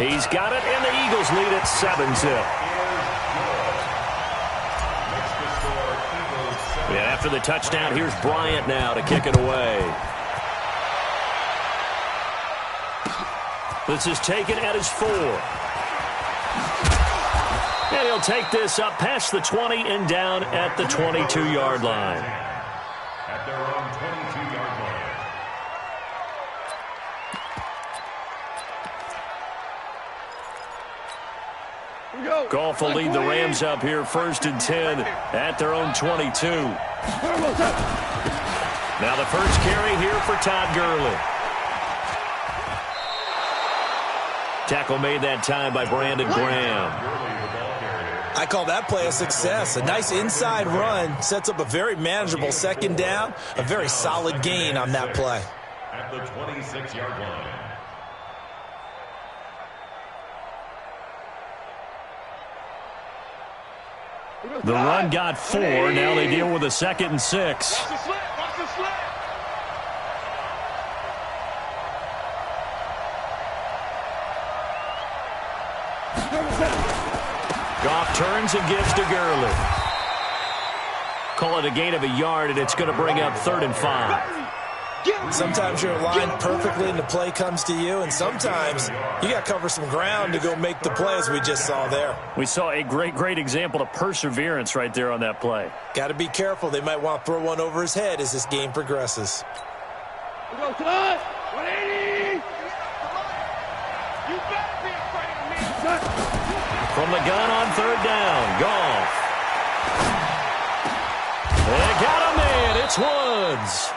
He's got it, and the Eagles lead at 7-zip. Yeah, after the touchdown, here's Bryant now to kick it away. This is taken at his 4. And he'll take this up past the 20 and down at the 22-yard line. At their own 22-yard line. Goff will lead the Rams up here 1st and 10 at their own 22. Now the first carry here for Todd Gurley. Tackle made that time by Brandon Graham. I call that play a success. A nice inside run sets up a very manageable 2nd down. A very solid gain on that play. At the 26-yard line. The run got 4. Now they deal with a 2nd and 6. Watch the slant. Watch the slant. Goff turns and gives to Gurley. Call it a gain of a yard, and it's going to bring up 3rd and 5. Sometimes you're aligned perfectly and the play comes to you, and sometimes you got to cover some ground to go make the play, as we just saw there. We saw a great example of perseverance right there on that play. Got to be careful. They might want to throw one over his head as this game progresses. Go, cut. 180. You better be afraid of me. Cut. From the gun on 3rd down, Goff. They got a man. It's Woods.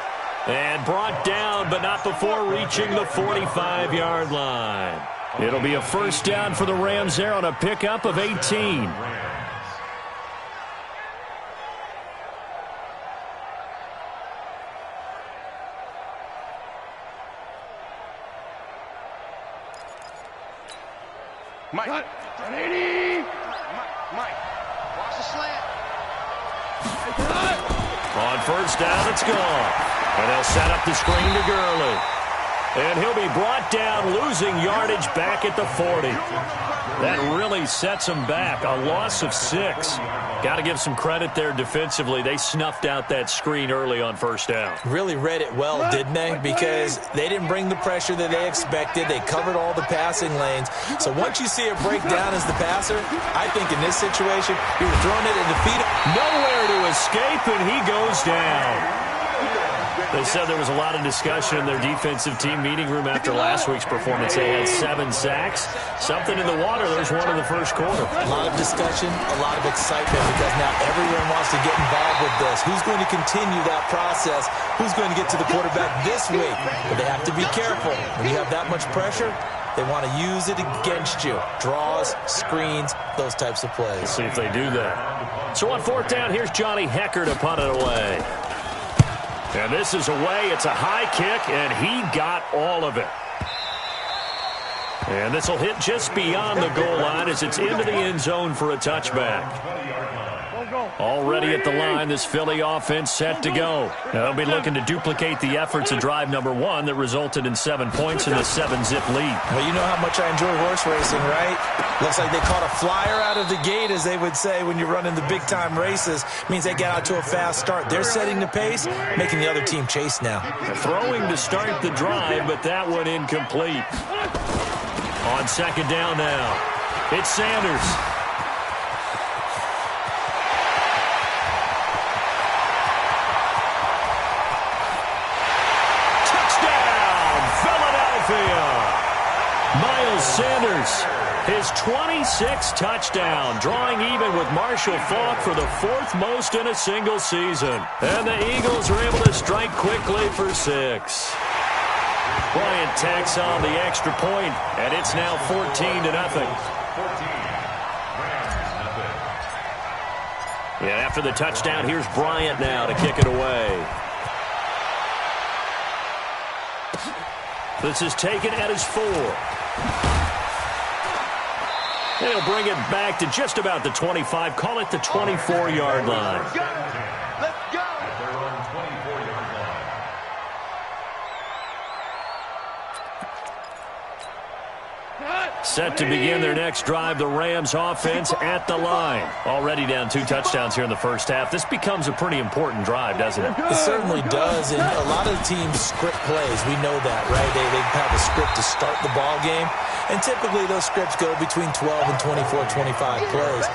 And brought down, but not before reaching the 45-yard line. It'll be a 1st down for the Rams there on a pickup of 18. Mike. 180. Mike. Watch the slant. On 1st down, it's Goff. And they'll set up the screen to Gurley. And he'll be brought down, losing yardage back at the 40. That really sets him back. A loss of 6. Got to give some credit there defensively. They snuffed out that screen early on 1st down. Really read it well, didn't they? Because they didn't bring the pressure that they expected. They covered all the passing lanes. So once you see it break down as the passer, I think in this situation, you were throwing it in the feet. Nowhere to escape, and he goes down. They said there was a lot of discussion in their defensive team meeting room after last week's performance. They had 7 sacks. Something in the water. There's one in the 1st quarter. A lot of discussion, a lot of excitement, because now everyone wants to get involved with this. Who's going to continue that process? Who's going to get to the quarterback this week? But they have to be careful. When you have that much pressure, they want to use it against you. Draws, screens, those types of plays. Let's see if they do that. So on 4th down, here's Johnny Hekker to punt it away. And this is away. It's a high kick, and he got all of it. And this will hit just beyond the goal line as it's into the end zone for a touchback. Already at the line, this Philly offense set to go. Now they'll be looking to duplicate the efforts of drive number 1 that resulted in 7 points in the 7-zip lead. Well, you know how much I enjoy horse racing, right? Looks like they caught a flyer out of the gate, as they would say when you're running the big-time races. Means they get out to a fast start. They're setting the pace, making the other team chase now. Throwing to start the drive, but that one incomplete. On 2nd down now, it's Sanders. Miles Sanders, his 26th touchdown, drawing even with Marshall Faulk for the 4th most in a single season. And the Eagles are able to strike quickly for 6. Bryant tacks on the extra point, and it's now 14-0. And after the touchdown, here's Bryant now to kick it away. This is taken at his 4. They'll bring it back to just about the 25. Call it the 24-yard line. Let's go. At their own 24-yard line. Set to begin their next drive, the Rams offense at the line. Already down 2 touchdowns here in the first half. This becomes a pretty important drive, doesn't it? It certainly does, and a lot of the teams script plays. We know that, right? They have a script to start the ball game, and typically those scripts go between 12 and 24, 25 plays.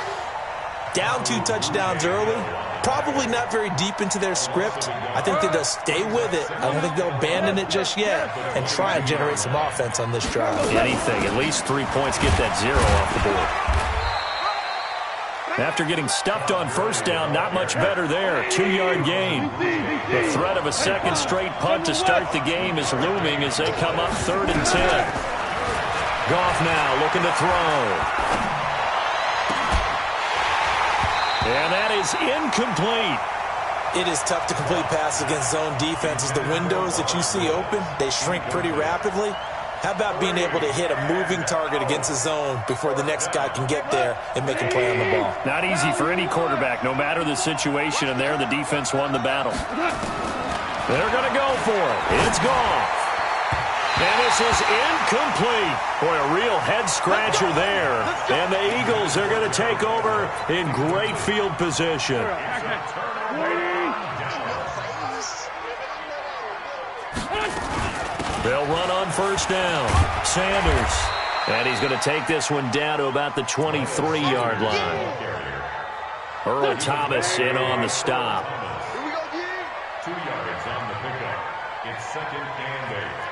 Down 2 touchdowns early, probably not very deep into their script. I think that they'll stay with it. I don't think they'll abandon it just yet and try and generate some offense on this drive. Anything, at least 3 points, get that 0 off the board. After getting stuffed on first down, not much better there. 2-yard gain. The threat of a second straight punt to start the game is looming as they come up 3rd and 10. Goff now looking to throw. And that is incomplete. It is tough to complete passes against zone defenses. The windows that you see open, they shrink pretty rapidly. How about being able to hit a moving target against a zone before the next guy can get there and make a play on the ball? Not easy for any quarterback, no matter the situation, and there the defense won the battle. They're going to go for it. It's Goff. And this is incomplete. Boy, a real head-scratcher there. And the Eagles are going to take over in great field position. They'll run on first down. Sanders. And he's going to take this one down to about the 23-yard line. Earl Thomas in on the stop. 2 yards on the pickup. It's 2nd and 8.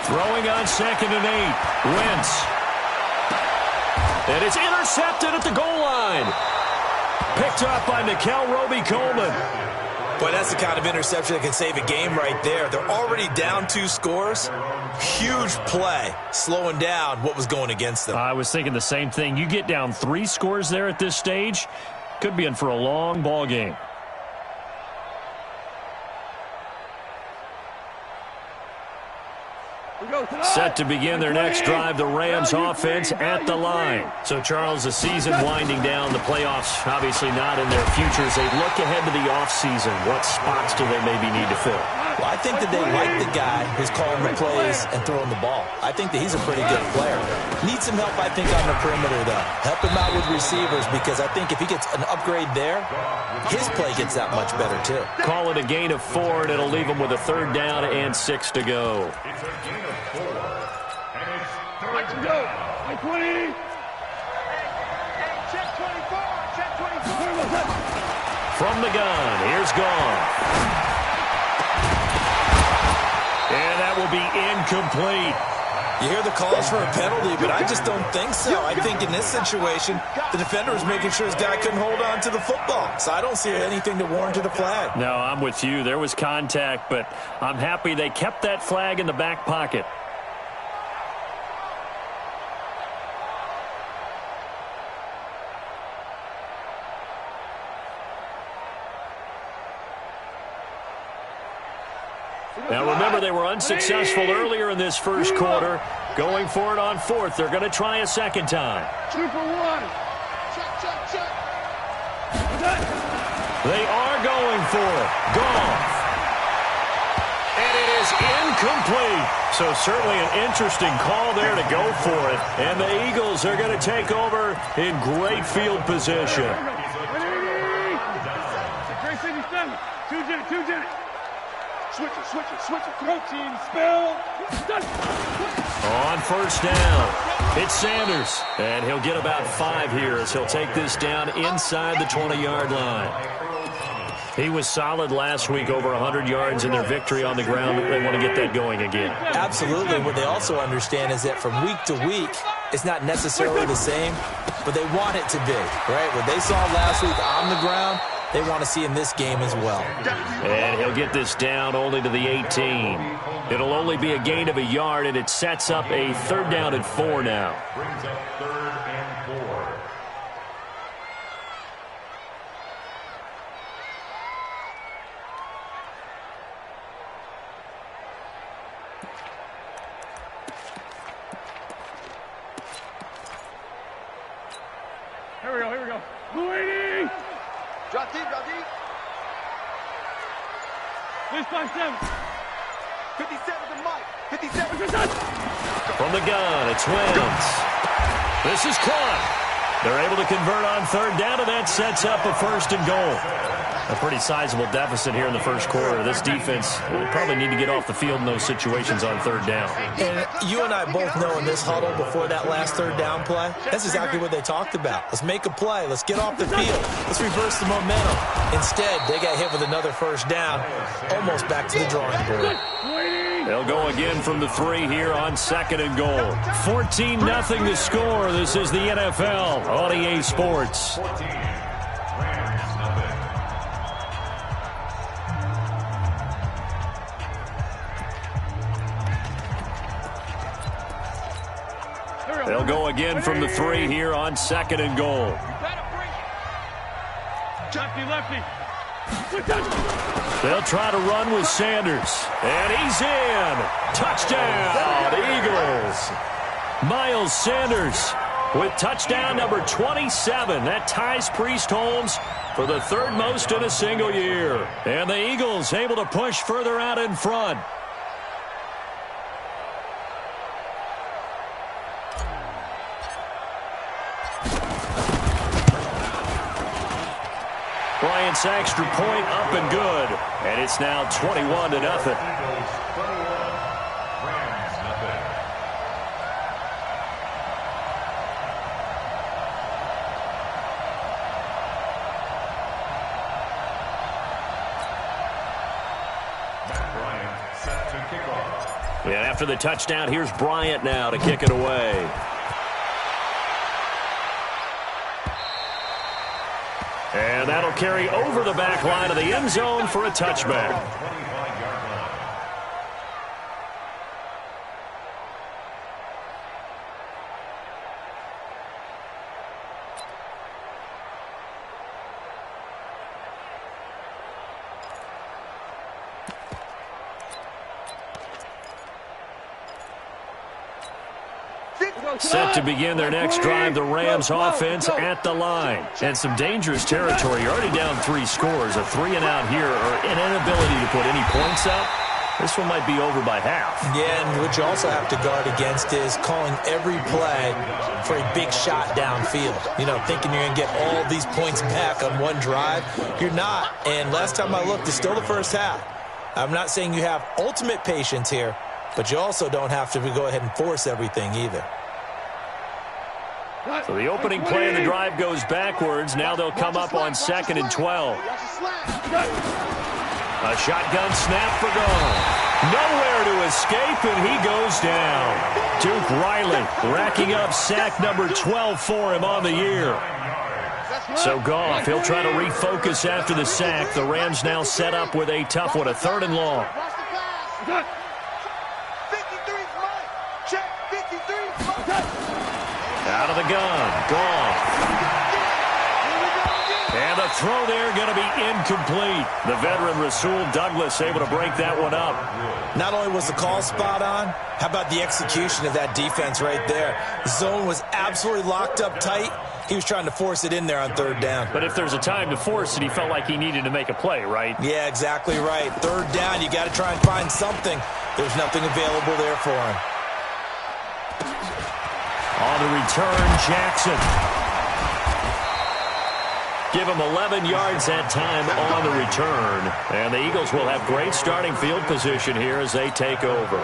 Throwing on 2nd and 8. Wentz. And it's intercepted at the goal line. Picked up by Nickel Roby-Coleman. Boy, that's the kind of interception that can save a game right there. They're already down 2 scores. Huge play, slowing down what was going against them. I was thinking the same thing. You get down 3 scores there at this stage, could be in for a long ball game. Set to begin their next drive, the Rams offense at the line. So, Charles, the season winding down, the playoffs obviously not in their futures. They look ahead to the offseason. What spots do they maybe need to fill? Well, I think that they like the guy who's calling the plays and throwing the ball. I think that he's a pretty good player. Needs some help, I think, on the perimeter, though. Help him out with receivers, because I think if he gets an upgrade there, his play gets that much better, too. Call it a gain of 4, and it'll leave him with a 3rd down and 6 to go. It's a gain of 4. And it's 3rd Go. down. 20. Check 24. Check 24. From the gun, here's Goff. And that will be incomplete. You hear the calls for a penalty, but I just don't think so. I think in this situation, the defender was making sure his guy couldn't hold on to the football. So I don't see anything to warrant a flag. No, I'm with you. There was contact, but I'm happy they kept that flag in the back pocket. Now, remember, they were unsuccessful earlier in this first quarter. Going for it on 4th. They're going to try a second time. 2 for 1. Check. They are going for it. Goff. And it is incomplete. So certainly an interesting call there to go for it. And the Eagles are going to take over in great field position. 357. 2 Switch it. Protein spill. On first down, it's Sanders. And he'll get about 5 here as he'll take this down inside the 20-yard line. He was solid last week, over 100 yards in their victory on the ground. They want to get that going again. Absolutely. What they also understand is that from week to week, it's not necessarily the same, but they want it to be, right? What they saw last week on the ground, they want to see in this game as well. And he'll get this down only to the 18. It'll only be a gain of a yard, and it sets up a 3rd down and 4 now. Brings up 3rd and 4. Here we go. Luini! Drop deep. This 5-7. 57 to Mike. 57. From the gun, it's Wentz. This is Clark. They're able to convert on third down, and that sets up a 1st and goal. A pretty sizable deficit here in the first quarter. This defense will probably need to get off the field in those situations on third down. And you and I both know in this huddle before that last third down play, that's exactly what they talked about. Let's make a play. Let's get off the field. Let's reverse the momentum. Instead, they got hit with another 1st down, almost back to the drawing board. They'll go again from the 3 here on 2nd and goal. 14-0 to score. This is the NFL on EA Sports. They'll go again from the 3 here on 2nd and goal. Lefty. They'll try to run with Sanders. And he's in. Touchdown, Eagles. Miles Sanders with touchdown number 27. That ties Priest Holmes for the 3rd most in a single year. And the Eagles able to push further out in front. Bryant's extra point up and good. And it's now 21-0. And after the touchdown, here's Bryant now to kick it away. And that'll carry over the back line of the end zone for a touchback. Set to begin their next drive, the Rams offense at the line. And some dangerous territory. You're already down 3 scores. A 3-and-out here, or an inability to put any points up. This one might be over by half. Yeah, and what you also have to guard against is calling every play for a big shot downfield. You know, thinking you're going to get all these points back on one drive. You're not. And last time I looked, it's still the first half. I'm not saying you have ultimate patience here, but you also don't have to go ahead and force everything either. So the opening play of the drive goes backwards. Now they'll come up on 2nd and 12. A shotgun snap for Gone. Nowhere to escape, and he goes down. Duke Riley racking up sack number 12 for him on the year. So Goff, he'll try to refocus after the sack. The Rams now set up with a tough one, a 3rd and long. 53's Mike. Check. 53's Mike. Out of the gun, Goff. And the throw there going to be incomplete. The veteran Rasul Douglas able to break that one up. Not only was the call spot on, how about the execution of that defense right there? The zone was absolutely locked up tight. He was trying to force it in there on 3rd down. But if there's a time to force it, he felt like he needed to make a play, right? Yeah, exactly right. 3rd down, you got to try and find something. There's nothing available there for him. On the return, Jackson. Give him 11 yards that time on the return. And the Eagles will have great starting field position here as they take over.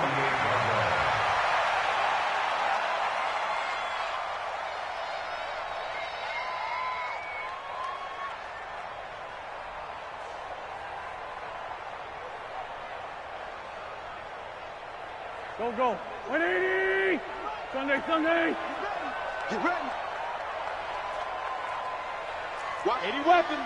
Go. 180. Sunday. Get ready. 80 weapon.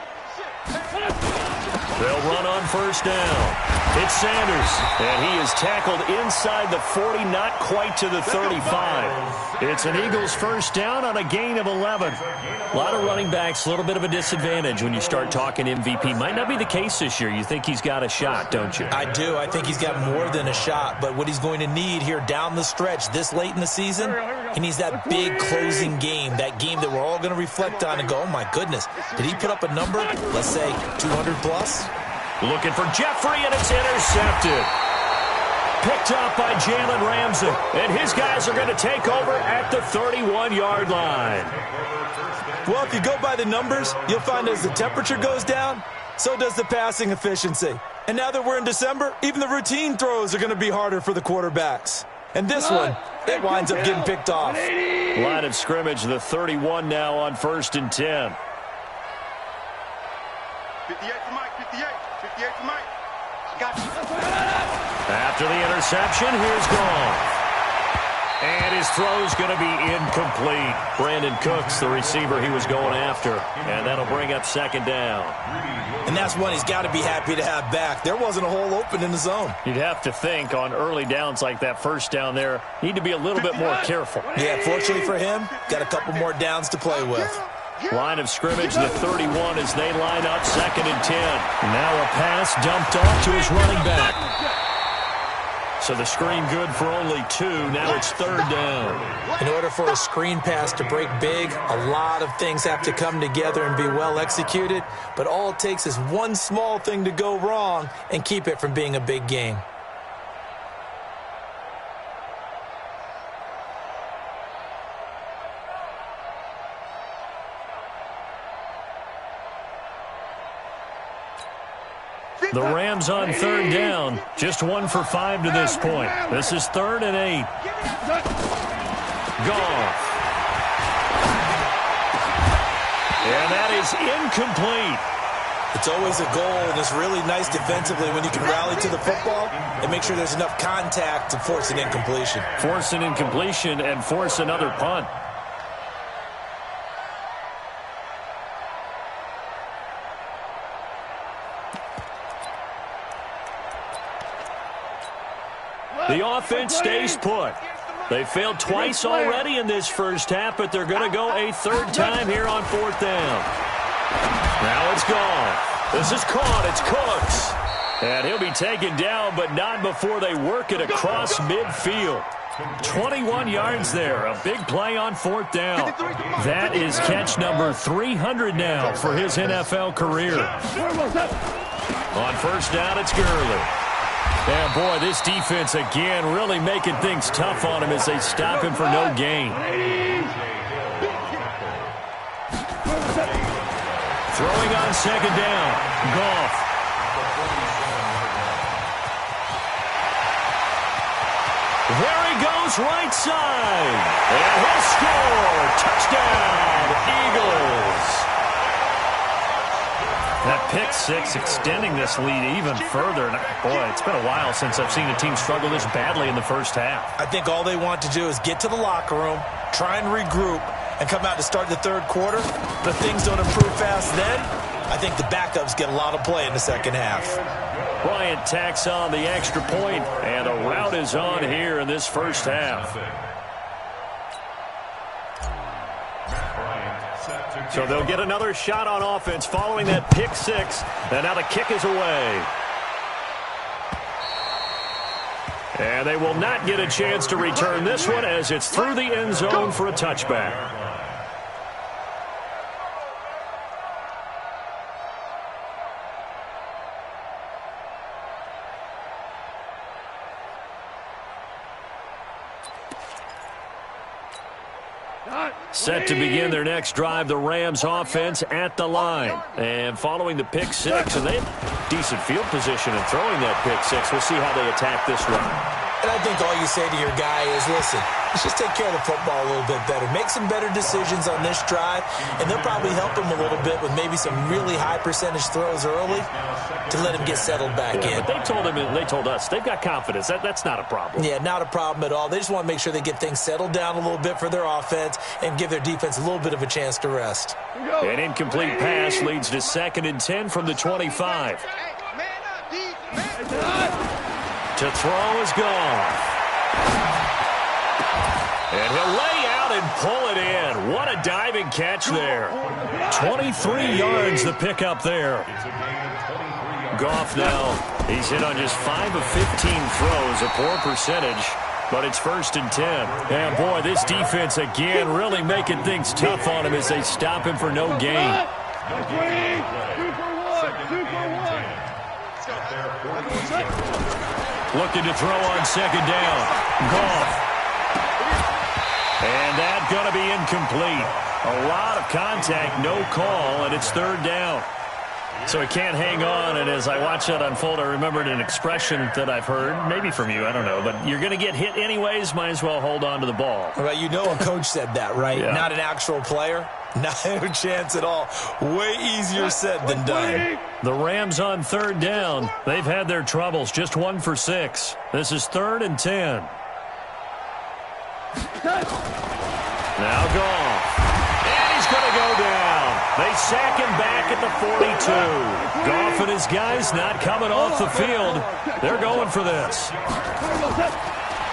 They'll run on 1st down. It's Sanders, and he is tackled inside the 40, not quite to the 35. It's an Eagles 1st down on a gain of 11. A lot of running backs, a little bit of a disadvantage when you start talking MVP. Might not be the case this year. You think he's got a shot, don't you? I do. I think he's got more than a shot, but what he's going to need here down the stretch this late in the season, he needs that big closing game, that game that we're all going to reflect on and go, oh my goodness, did he put up a number, let's say 200 plus? Looking for Jeffrey, and it's intercepted. Picked up by Jalen Ramsey. And his guys are going to take over at the 31-yard line. Well, if you go by the numbers, you'll find as the temperature goes down, so does the passing efficiency. And now that we're in December, even the routine throws are going to be harder for the quarterbacks. And this one, it winds up getting picked off. Line of scrimmage, the 31 now on 1st and 10. 58 to Mike, 58. 58 to Mike. Got you. After the interception, here's Goff. And his throw's going to be incomplete. Brandon Cooks, the receiver he was going after. And that'll bring up 2nd down. And that's one he's got to be happy to have back. There wasn't a hole open in the zone. You'd have to think on early downs like that first down there, need to be a little bit more careful. Yeah, fortunately for him, got a couple more downs to play with. Line of scrimmage, the 31 as they line up 2nd and 10. Now a pass dumped off to his running back. So the screen good for only 2. Now it's 3rd down. In order for a screen pass to break big, a lot of things have to come together and be well executed. But all it takes is one small thing to go wrong and keep it from being a big game. The Rams on 3rd down. Just 1 for 5 to this point. This is 3rd and 8. Goff. And that is incomplete. It's always a goal, and it's really nice defensively when you can rally to the football and make sure there's enough contact to force an incompletion. Force an incompletion and force another punt. The offense stays put. They failed twice already in this first half, but they're going to go a 3rd time here on 4th down. Now it's Goff. This is caught. It's Cooks. And he'll be taken down, but not before they work it across midfield. 21 yards there. A big play on 4th down. That is catch number 300 now for his NFL career. On 1st down, it's Gurley. And, boy, this defense, again, really making things tough on him as they stop him for no gain. Throwing on 2nd down. Goff. There he goes, right side. And he'll score. Touchdown, Eagles. That pick 6 extending this lead even further. And boy, it's been a while since I've seen a team struggle this badly in the first half. I think all they want to do is get to the locker room, try and regroup, and come out to start the 3rd quarter. But things don't improve fast then. I think the backups get a lot of play in the 2nd half. Bryant tacks on the extra point, and a rout is on here in this first half. So they'll get another shot on offense following that pick 6. And now the kick is away. And they will not get a chance to return this one as it's through the end zone for a touchback. Set to begin their next drive, the Rams offense at the line. And following the pick 6, and they have decent field position in throwing that pick 6. We'll see how they attack this one. And I think all you say to your guy is, listen, let's just take care of the football a little bit better. Make some better decisions on this drive, and they'll probably help him a little bit with maybe some really high percentage throws early to let him get settled back in. But they told us they've got confidence. That's not a problem. Yeah, not a problem at all. They just want to make sure they get things settled down a little bit for their offense and give their defense a little bit of a chance to rest. An incomplete pass leads to 2nd and 10 from the 25. To throw is Goff. And he'll lay out and pull it in. What a diving catch there. 23 yards the pickup there. Goff now, he's hit on just 5 of 15 throws, a poor percentage, but it's 1st and 10. And boy, this defense again really making things tough on him as they stop him for no gain. Looking to throw on second down. Goff. And that's going to be incomplete. A lot of contact, no call, and it's third down. So he can't hang on, and as I watch that unfold, I remembered an expression that I've heard, maybe from you, I don't know, but you're going to get hit anyways, might as well hold on to the ball. Well, you know a coach said that, right? Yeah. Not an actual player. No chance at all. Way easier said than done. The Rams on third down. They've had their troubles, just 1 for 6. This is 3rd and 10. Now Goff. And he's going to go down. They sack him back at the 42. Goff and his guys not coming off the field. They're going for this.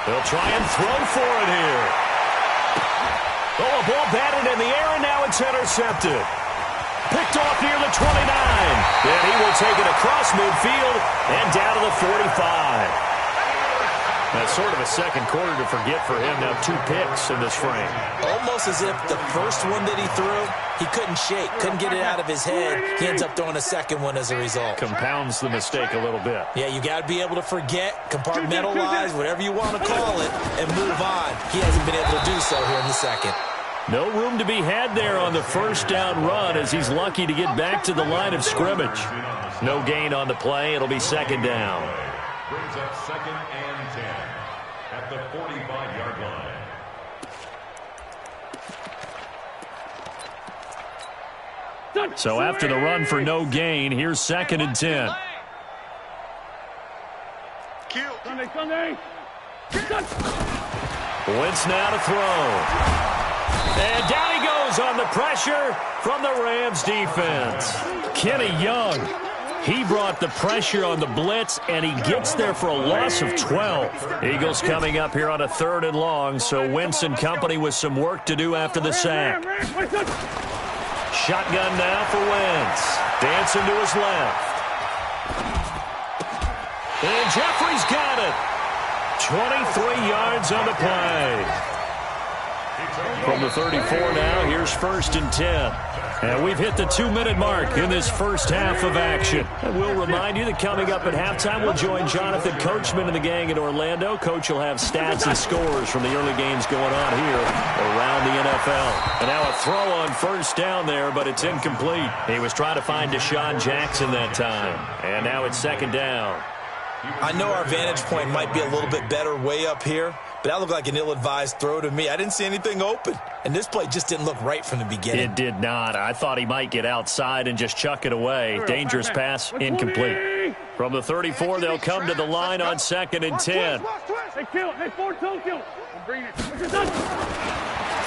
They'll try and throw for it here. Oh, a ball batted in the air, and now it's intercepted. Picked off near the 29. And he will take it across midfield and down to the 45. That's sort of a second quarter to forget for him. Now 2 picks in this frame. Almost as if the first one that he threw, he couldn't shake, couldn't get it out of his head. He ends up throwing a second one as a result. Compounds the mistake a little bit. Yeah, you got to be able to forget, compartmentalize, whatever you want to call it, and move on. He hasn't been able to do so here in the second. No room to be had there on the first down run as he's lucky to get back to the line of scrimmage. No gain on the play. It'll be second down. Brings up 2nd and 10 at the 45-yard line. So after the run for no gain, here's 2nd and 10. Sunday. Wentz now to throw. And down he goes on the pressure from the Rams defense. Kenny Young, he brought the pressure on the blitz, and he gets there for a loss of 12. Eagles coming up here on a 3rd and long, so Wentz and company with some work to do after the sack. Shotgun now for Wentz. Dancing to his left. And Jeffrey's got it. 23 yards on the play. From the 34 now, here's 1st and 10. And we've hit the 2-minute mark in this first half of action. And we'll remind you that coming up at halftime, we'll join Jonathan Coachman and the gang in Orlando. Coach will have stats and scores from the early games going on here around the NFL. And now a throw on first down there, but it's incomplete. He was trying to find Deshaun Jackson that time. And now it's 2nd down. I know our vantage point might be a little bit better way up here, but that looked like an ill-advised throw to me. I didn't see anything open, and this play just didn't look right from the beginning. It did not. I thought he might get outside and just chuck it away. Dangerous pass, incomplete. From the 34, they'll come to the line on 2nd and 10.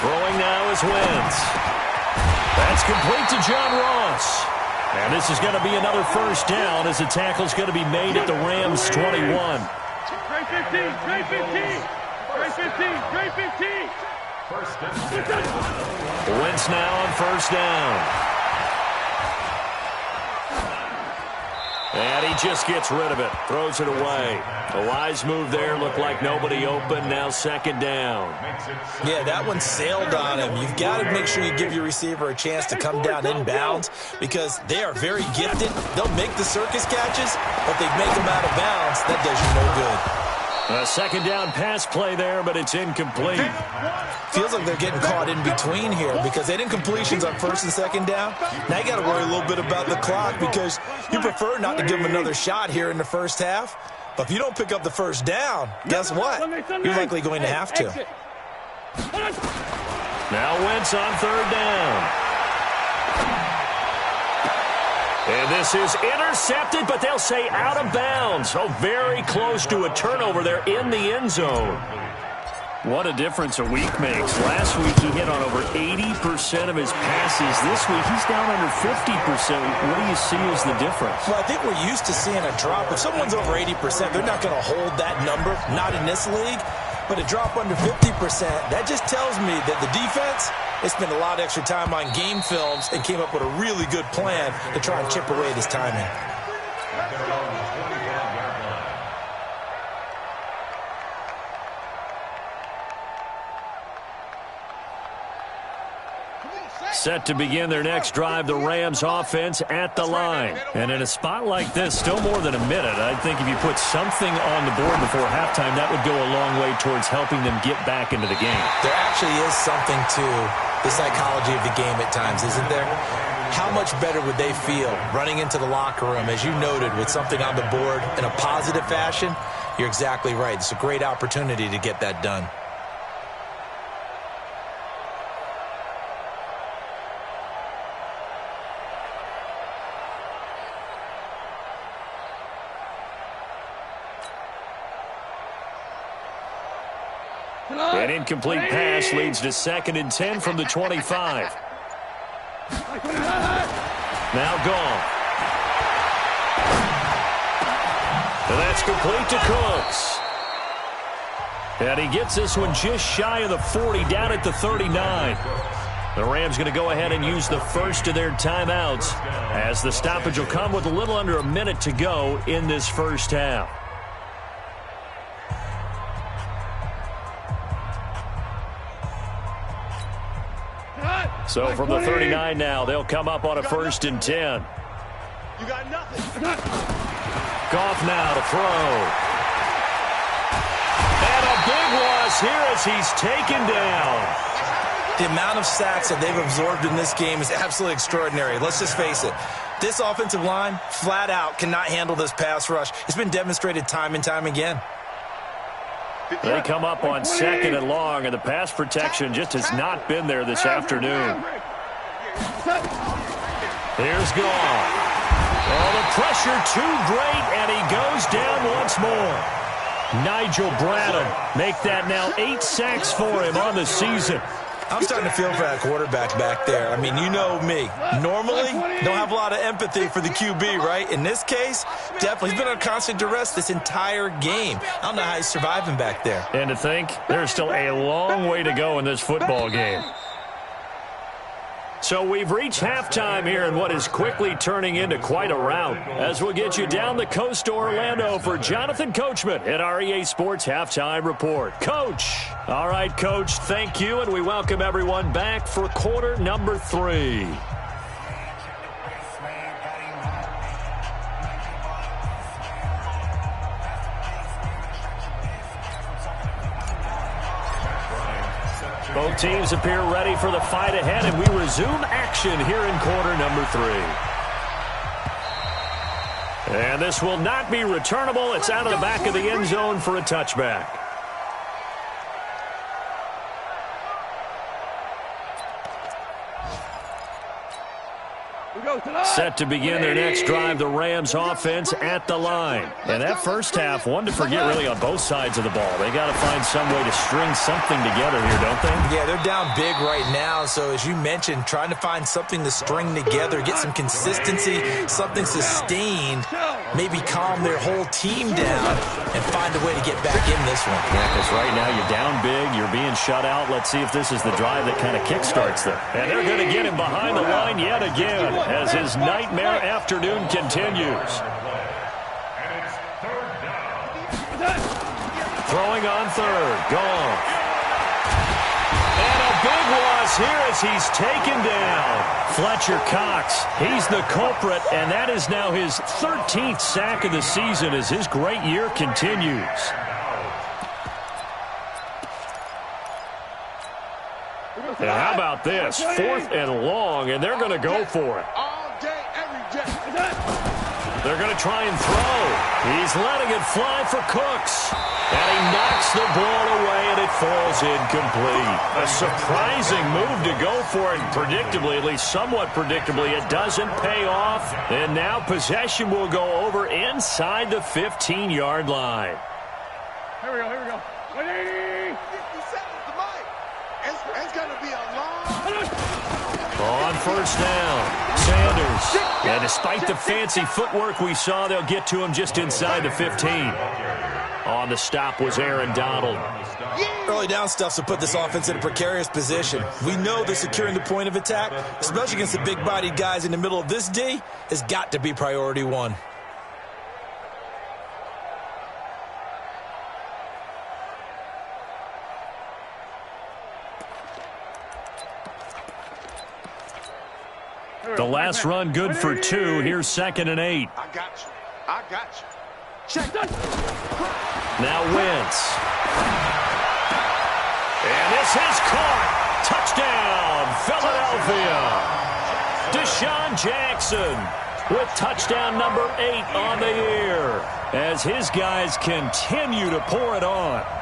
Throwing now is Wentz. That's complete to John Ross. And this is going to be another first down as the tackle's going to be made at the Rams' 21. Trey 15. Wentz now on first down. And he just gets rid of it. Throws it away. A wise move there. Looked like nobody open. Now 2nd down. Yeah, that one sailed on him. You've got to make sure you give your receiver a chance to come down inbounds because they are very gifted. They'll make the circus catches, but they make them out of bounds. That does you no good. A 2nd down pass play there, but it's incomplete. Feels like they're getting caught in between here because they had incompletions on 1st and 2nd down. Now you got to worry a little bit about the clock because you prefer not to give them another shot here in the first half. But if you don't pick up the first down, guess what? You're likely going to have to. Now Wentz on 3rd down. And this is intercepted, but they'll say out of bounds. So very close to a turnover there in the end zone. What a difference a week makes. Last week he hit on over 80% of his passes. This week he's down under 50%. What do you see as the difference? Well, I think we're used to seeing a drop. If someone's over 80%, they're not going to hold that number, not in this league. But a drop under 50%, that just tells me that the defense, they spent a lot of extra time on game films and came up with a really good plan to try and chip away at his timing. Set to begin their next drive, the Rams offense at the line. And in a spot like this, still more than a minute, I think if you put something on the board before halftime, that would go a long way towards helping them get back into the game. There actually is something to the psychology of the game at times, isn't there? How much better would they feel running into the locker room, as you noted, with something on the board in a positive fashion? You're exactly right. It's a great opportunity to get that done. An incomplete pass leads to 2nd and 10 from the 25. Now gone. And that's complete to Cooks. And he gets this one just shy of the 40, down at the 39. The Rams going to go ahead and use the first of their timeouts, as the stoppage will come with a little under a minute to go in this first half. So from the 39 now, they'll come up on a 1st and 10. You got nothing. Goff now to throw. And a big loss here as he's taken down. The amount of sacks that they've absorbed in this game is absolutely extraordinary. Let's just face it. This offensive line, flat out, cannot handle this pass rush. It's been demonstrated time and time again. They come up on 2nd and long, and the pass protection just has not been there this afternoon. Here's Goff. Oh, the pressure too great, and he goes down once more. Nigel Bradham make that now 8 sacks for him on the season. I'm starting to feel for that quarterback back there. I mean, you know me. Normally, don't have a lot of empathy for the QB, right? In this case, definitely. He's been under constant duress this entire game. I don't know how he's surviving back there. And to think, there's still a long way to go in this football game. So we've reached halftime here in what is quickly turning into quite a rout, as we'll get you down the coast to Orlando for Jonathan Coachman at our EA Sports Halftime Report. Coach. All right, Coach, thank you, and we welcome everyone back for quarter number 3. Both teams appear ready for the fight ahead, and we resume action here in quarter number 3. And this will not be returnable. It's out of the back of the end zone for a touchback. Set to begin their next drive, the Rams offense at the line. And that first half, one to forget really on both sides of the ball. They got to find some way to string something together here, don't they? Yeah, they're down big right now. So as you mentioned, trying to find something to string together, get some consistency, something sustained, maybe calm their whole team down and find a way to get back in this one. Yeah, because right now you're down big, you're being shut out. Let's see if this is the drive that kind of kickstarts them. And they're going to get him behind the line yet again as his nightmare afternoon continues. Throwing on 3rd, Goff. And a big loss here as he's taken down. Fletcher Cox, he's the culprit, and that is now his 13th sack of the season as his great year continues. And how about this? 4th and long, and they're going to go for it. They're going to try and throw. He's letting it fly for Cooks. And he knocks the ball away, and it falls incomplete. A surprising move to go for it, and predictably, at least somewhat predictably, it doesn't pay off. And now possession will go over inside the 15-yard line. Here we go, here we go. 180. 50 seconds to Mike. It's going to be a long... On 1st down, Sanders. And despite the fancy footwork we saw, they'll get to him just inside the 15. On the stop was Aaron Donald. Early down stuff to put this offense in a precarious position. We know that securing the point of attack, especially against the big-bodied guys in the middle of this D, has got to be priority 1. The last run good for 2. Here's 2nd and 8. I got you. I got you. Check. Now Wentz. And this is caught. Touchdown, Philadelphia. Deshaun Jackson with touchdown number 8 on the year as his guys continue to pour it on.